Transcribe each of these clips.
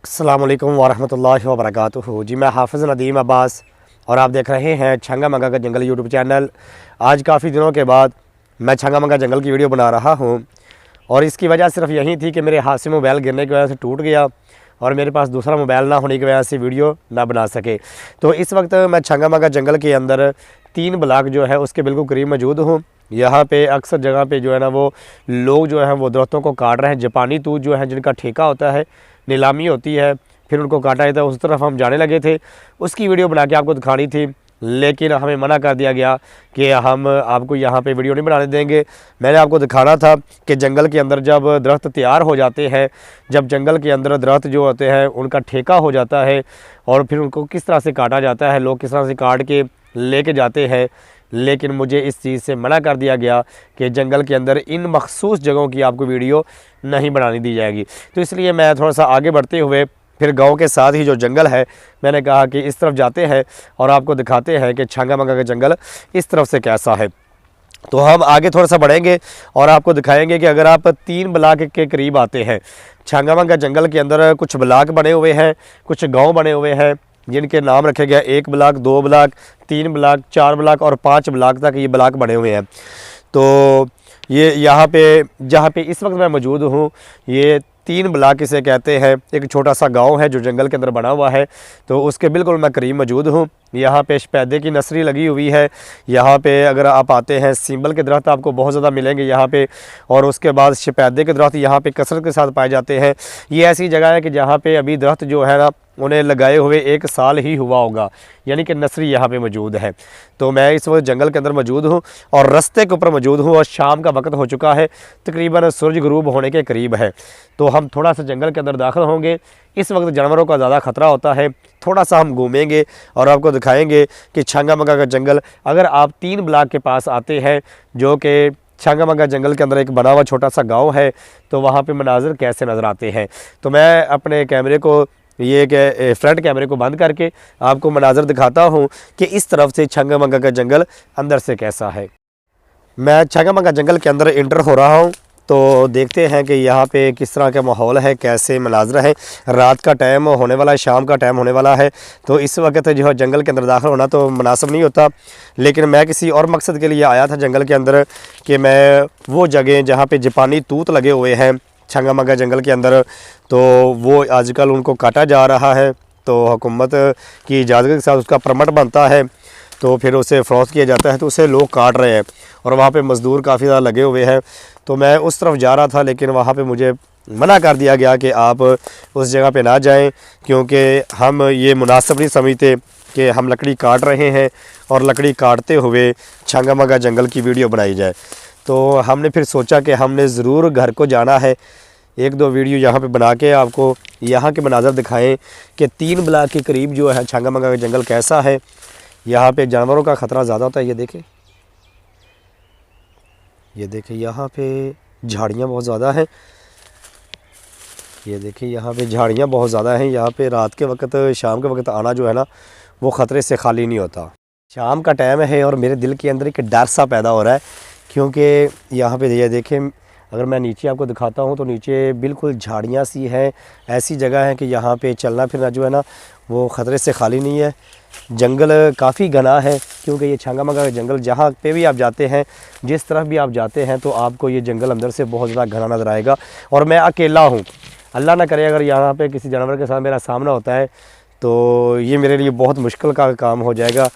अस्सलाम वालेकुम वरहमतुल्लाहि वबरकातुहू। जी मैं हाफ़िज़ नदीम अब्बास और आप देख रहे हैं छंगा मंगा का जंगल यूट्यूब चैनल। आज काफ़ी दिनों के बाद मैं छंगा मंगा जंगल की वीडियो बना रहा हूँ और इसकी वजह सिर्फ यही थी कि मेरे हाथ से मोबाइल गिरने की वजह से टूट गया और मेरे पास दूसरा मोबाइल ना होने की वजह से वीडियो ना बना सके। तो इस वक्त मैं छंगा मंगा जंगल के अंदर 3 ब्लॉक जो है उसके बिल्कुल करीब मौजूद हूँ। यहाँ पे अक्सर जगह पे जो है ना वो लोग जो है वो दरख्तों को काट रहे हैं। जापानी तूत जो है जिनका ठेका होता है, नीलामी होती है, फिर उनको काटा जाता है, उस तरफ हम जाने लगे थे। उसकी वीडियो बना के आपको दिखानी थी, लेकिन हमें मना कर दिया गया कि हम आपको यहाँ पे वीडियो नहीं बनाने देंगे। मैंने आपको दिखाना था कि जंगल के अंदर जब दरख्त तैयार हो जाते हैं, जब जंगल के अंदर दरख्त जो होते हैं उनका ठेका हो जाता है और फिर उनको किस तरह से काटा जाता है, लोग किस तरह से काट के लेके जाते हैं। लेकिन मुझे इस चीज़ से मना कर दिया गया कि जंगल के अंदर इन मखसूस जगहों की आपको वीडियो नहीं बनानी दी जाएगी। तो इसलिए मैं थोड़ा सा आगे बढ़ते हुए फिर गांव के साथ ही जो जंगल है, मैंने कहा कि इस तरफ जाते हैं और आपको दिखाते हैं कि छंगा मंगा का जंगल इस तरफ से कैसा है। तो हम आगे थोड़ा सा बढ़ेंगे और आपको दिखाएंगे कि अगर आप 3 ब्लॉक के करीब आते हैं, छंगा मंगा जंगल के अंदर कुछ ब्लॉक बने हुए हैं, कुछ गाँव बने हुए हैं जिनके नाम रखे गए 1 ब्लॉक, 2 ब्लॉक, 3 ब्लॉक, 4 ब्लॉक और 5 ब्लॉक तक ये ब्लॉक बने हुए हैं। तो ये यहाँ पे जहाँ पे इस वक्त मैं मौजूद हूँ, ये 3 ब्लॉक इसे कहते हैं। एक छोटा सा गांव है जो जंगल के अंदर बना हुआ है, तो उसके बिल्कुल मैं करीब मौजूद हूँ। यहाँ पे शपैदे की नर्सरी लगी हुई है। यहाँ पे अगर आप आते हैं, सींबल के दरख्त आपको बहुत ज़्यादा मिलेंगे यहाँ पे, और उसके बाद शपैदे के दरख्त यहाँ पे कसरत के साथ पाए जाते हैं। ये ऐसी जगह है कि जहाँ पे अभी दरख्त जो है ना उन्हें लगाए हुए 1 साल ही हुआ होगा, यानी कि नर्सरी यहाँ पे मौजूद है। तो मैं इस वक्त जंगल के अंदर मौजूद हूँ और रास्ते के ऊपर मौजूद हूँ और शाम का वक्त हो चुका है, तकरीबन सूरज गुरूब होने के करीब है। तो हम थोड़ा सा जंगल के अंदर दाखिल होंगे। इस वक्त जानवरों का ज़्यादा ख़तरा होता है, थोड़ा सा हम घूमेंगे और आपको दिखाएंगे कि छंगा मंगा का जंगल, अगर आप 3 ब्लॉक के पास आते हैं, जो कि छंगा मंगा जंगल के अंदर एक बना हुआ छोटा सा गाँव है, तो वहाँ पर मनाजिर कैसे नज़र आते हैं। तो मैं अपने कैमरे को, ये कि फ्रंट कैमरे को बंद करके आपको मनाजर दिखाता हूँ कि इस तरफ से छंगा मंगा का जंगल अंदर से कैसा है। मैं छंगा मंगा जंगल के अंदर इंटर हो रहा हूँ, तो देखते हैं कि यहाँ पे किस तरह का माहौल है, कैसे मनाजर है। रात का टाइम होने वाला है, शाम का टाइम होने वाला है, तो इस वक्त जो है जंगल के अंदर दाखिल होना तो मुनासिब नहीं होता। लेकिन मैं किसी और मकसद के लिए आया था जंगल के अंदर कि मैं वो जगह जहाँ पर जापानी तूत लगे हुए हैं छंगा मंगा जंगल के अंदर, तो वो आजकल उनको काटा जा रहा है। तो हुकूमत की इजाज़त के साथ उसका परमिट बनता है, तो फिर उसे फ़रोख्त किया जाता है, तो उसे लोग काट रहे हैं और वहाँ पे मज़दूर काफ़ी ज़्यादा लगे हुए हैं। तो मैं उस तरफ जा रहा था, लेकिन वहाँ पे मुझे मना कर दिया गया कि आप उस जगह पे ना जाएं, क्योंकि हम ये मुनासिब नहीं समझते कि हम लकड़ी काट रहे हैं और लकड़ी काटते हुए छंगा मंगा जंगल की वीडियो बनाई जाए। तो हमने फिर सोचा कि हमने ज़रूर घर को जाना है, 1-2 वीडियो यहाँ पे बना के आपको यहाँ के मनाज़र दिखाएं कि 3 ब्लॉक के करीब जो है छंगा मंगा का जंगल कैसा है। यहाँ पे जानवरों का ख़तरा ज़्यादा होता है। ये देखें यहाँ पे झाड़ियाँ बहुत ज़्यादा हैं। ये देखिए यहाँ पे झाड़ियाँ बहुत ज़्यादा हैं। यहाँ पे रात के वक्त, शाम के वक्त आना जो है ना वो ख़तरे से खाली नहीं होता। शाम का टाइम है और मेरे दिल के अंदर एक डर सा पैदा हो रहा है, क्योंकि यहाँ पे ये देखें, अगर मैं नीचे आपको दिखाता हूँ तो नीचे बिल्कुल झाड़ियाँ सी हैं। ऐसी जगह है कि यहाँ पे चलना फिरना जो है ना वो ख़तरे से खाली नहीं है। जंगल काफ़ी घना है, क्योंकि ये छंगा मंगा का जंगल जहाँ पे भी आप जाते हैं, जिस तरफ भी आप जाते हैं, तो आपको ये जंगल अंदर से बहुत ज़्यादा घना नज़र आएगा। और मैं अकेला हूँ, अल्लाह ना करे अगर यहाँ पे किसी जानवर के साथ मेरा सामना होता है तो ये मेरे लिए बहुत मुश्किल का काम हो जाएगा।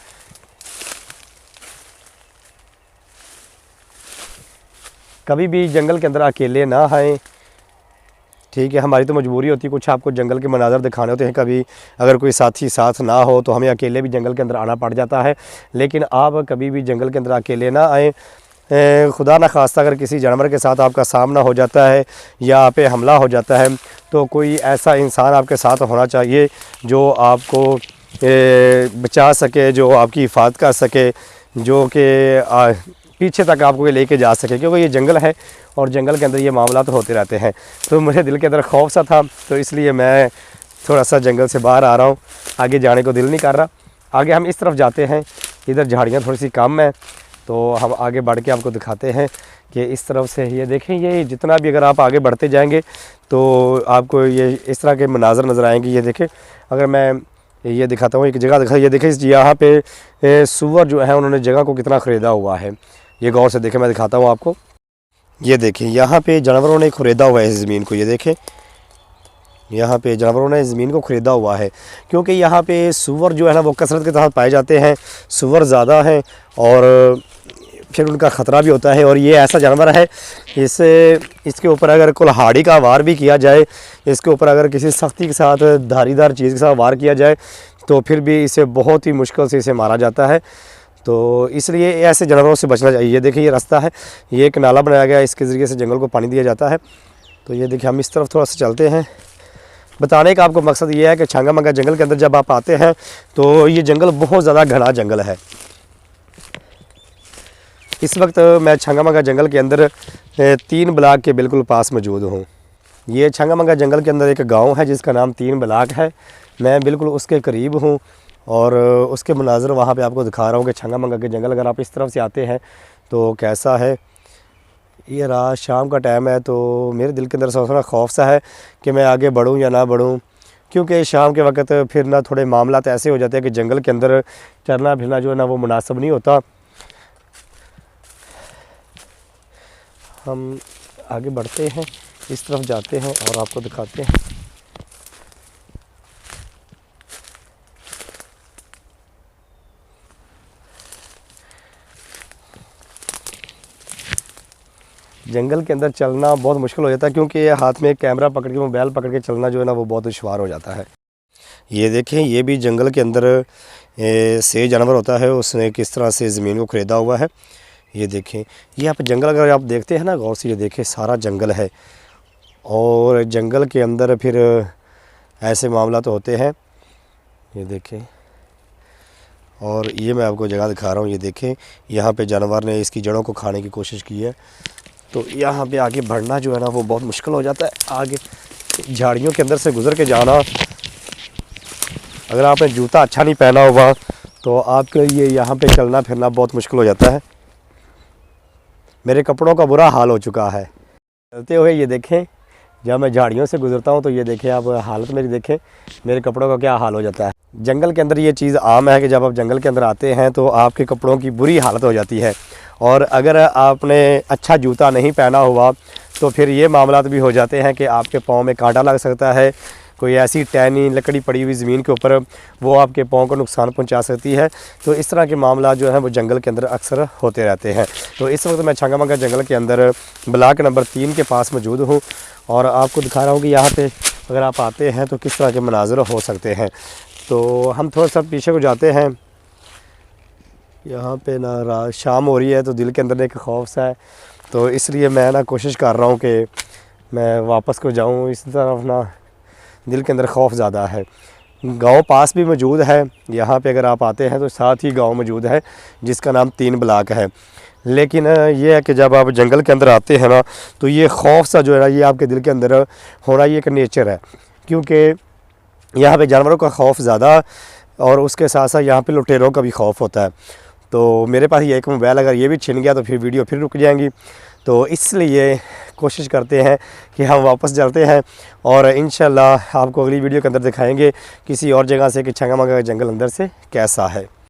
कभी भी जंगल के अंदर अकेले ना आएँ, ठीक है। हमारी तो मजबूरी होती है, कुछ आपको जंगल के मनाज़र दिखाने होते हैं। कभी अगर कोई साथी साथ ना हो तो हमें अकेले भी जंगल के अंदर आना पड़ जाता है। लेकिन आप कभी भी जंगल के अंदर अकेले ना आएँ। खुदा न खास्ता अगर किसी जानवर के साथ आपका सामना हो जाता है या आप पे हमला हो जाता है, तो कोई ऐसा इंसान आपके साथ होना चाहिए जो आपको बचा सके, जो आपकी हिफाजत कर सके, जो कि पीछे तक आपको लेके जा सके, क्योंकि ये जंगल है और जंगल के अंदर ये मामला तो होते रहते हैं। तो मुझे दिल के अंदर खौफ सा था, तो इसलिए मैं थोड़ा सा जंगल से बाहर आ रहा हूँ। आगे जाने को दिल नहीं कर रहा। आगे हम इस तरफ जाते हैं, इधर झाड़ियाँ थोड़ी सी कम है, तो हम आगे बढ़ के आपको दिखाते हैं कि इस तरफ से ये देखें, ये जितना भी अगर आप आगे बढ़ते जाएंगे तो आपको ये इस तरह के मनाज़र नज़र आएंगे। ये देखें, अगर मैं ये दिखाता हूँ, एक जगह दिखा, ये देखें यहाँ पे सूअर जो है उन्होंने जगह को कितना ख़रीदा हुआ है। ये गौर से देखें, मैं दिखाता हूँ आपको। ये देखें यहाँ पे जानवरों ने ख़रीदा हुआ है इस ज़मीन को। ये देखें यहाँ पे जानवरों ने ज़मीन को ख़रीदा हुआ है, क्योंकि यहाँ पे सूअर जो है ना वो कसरत के साथ पाए जाते हैं। सूअर ज़्यादा हैं और फिर उनका ख़तरा भी होता है। और ये ऐसा जानवर है, इसके ऊपर अगर कुल्हाड़ी का वार भी किया जाए, इसके ऊपर अगर किसी सख्ती के साथ धारीदार चीज़ के साथ वार किया जाए तो फिर भी इसे बहुत ही मुश्किल से इसे मारा जाता है। तो इसलिए ऐसे जानवरों से बचना चाहिए। ये देखिए, ये रास्ता है, ये एक नाला बनाया गया है, इसके ज़रिए से जंगल को पानी दिया जाता है। तो ये देखिए, हम इस तरफ थोड़ा सा चलते हैं। बताने का आपको मकसद ये है कि छांगा मंगा जंगल के अंदर जब आप आते हैं तो ये जंगल बहुत ज़्यादा घना जंगल है। इस वक्त मैं छांगा मंगा जंगल के अंदर 3 ब्लॉक के बिल्कुल पास मौजूद हूँ। ये छांगा मंगा जंगल के अंदर एक गांव है जिसका नाम 3 ब्लॉक है। मैं बिल्कुल उसके करीब हूँ और उसके मनाज़र वहाँ पे आपको दिखा रहा हूँ कि छांगा मंगा के जंगल अगर आप इस तरफ से आते हैं तो कैसा है। ये रात शाम का टाइम है तो मेरे दिल के अंदर थोड़ा खौफ सा है कि मैं आगे बढ़ूँ या ना बढ़ूँ, क्योंकि शाम के वक्त फिर ना थोड़े मामला ऐसे हो जाते हैं कि जंगल के अंदर चलना फिरना जो है ना वो मुनासिब नहीं होता। हम आगे बढ़ते हैं, इस तरफ जाते हैं और आपको दिखाते हैं। जंगल के अंदर चलना बहुत मुश्किल हो जाता है, क्योंकि हाथ में एक कैमरा पकड़ के मोबाइल पकड़ के चलना जो है ना वो बहुत दुश्वार हो जाता है। ये देखें, ये भी जंगल के अंदर से जानवर होता है, उसने किस तरह से ज़मीन को ख़रीदा हुआ है। ये देखें, ये आप जंगल अगर आप देखते हैं ना गौर से, ये देखें सारा जंगल है और जंगल के अंदर फिर ऐसे मामला तो होते हैं। ये देखें, और ये मैं आपको जगह दिखा रहा हूँ। ये देखें, यहाँ पे जानवर ने इसकी जड़ों को खाने की कोशिश की है, तो यहाँ पे आगे बढ़ना जो है ना वो बहुत मुश्किल हो जाता है। आगे झाड़ियों के अंदर से गुज़र के जाना, अगर आपने जूता अच्छा नहीं पहना होगा तो आपके लिए यहाँ पे चलना फिरना बहुत मुश्किल हो जाता है। मेरे कपड़ों का बुरा हाल हो चुका है चलते हुए। ये देखें, जब मैं झाड़ियों से गुज़रता हूँ तो ये देखें आप हालत मेरी देखें, मेरे कपड़ों का क्या हाल हो जाता है। जंगल के अंदर ये चीज़ आम है कि जब आप जंगल के अंदर आते हैं तो आपके कपड़ों की बुरी हालत हो जाती है, और अगर आपने अच्छा जूता नहीं पहना हुआ तो फिर ये मामलात भी हो जाते हैं कि आपके पाँव में कांटा लग सकता है। कोई ऐसी टहनी लकड़ी पड़ी हुई ज़मीन के ऊपर वो आपके पाँव को नुकसान पहुंचा सकती है। तो इस तरह के मामला जो हैं वो जंगल के अंदर अक्सर होते रहते हैं। तो इस वक्त मैं छांगा मंगा जंगल के अंदर ब्लॉक नंबर 3 के पास मौजूद हूँ और आपको दिखा रहा हूँ कि यहाँ पे अगर आप आते हैं तो किस तरह के मनाज़र हो सकते हैं। तो हम थोड़ा सा पीछे को जाते हैं। यहाँ पे ना रात शाम हो रही है तो दिल के अंदर एक खौफ सा है, तो इसलिए मैं ना कोशिश कर रहा हूँ कि मैं वापस को जाऊँ। इस तरफ ना दिल के अंदर खौफ ज़्यादा है। गांव पास भी मौजूद है, यहाँ पे अगर आप आते हैं तो साथ ही गांव मौजूद है जिसका नाम 3 ब्लॉक है। लेकिन ये है कि जब आप जंगल के अंदर आते हैं ना तो ये खौफ सा जो है ना ये आपके दिल के अंदर होना ये एक नेचर है, क्योंकि यहाँ पे जानवरों का खौफ ज़्यादा और उसके साथ साथ यहाँ पे लुटेरों का भी खौफ होता है। तो मेरे पास ये एक मोबाइल अगर ये भी छिन गया तो फिर वीडियो फिर रुक जाएंगी। तो इसलिए कोशिश करते हैं कि हम वापस चलते हैं और इंशाल्लाह आपको अगली वीडियो के अंदर दिखाएंगे किसी और जगह से कि छांगा मंगा का जंगल अंदर से कैसा है।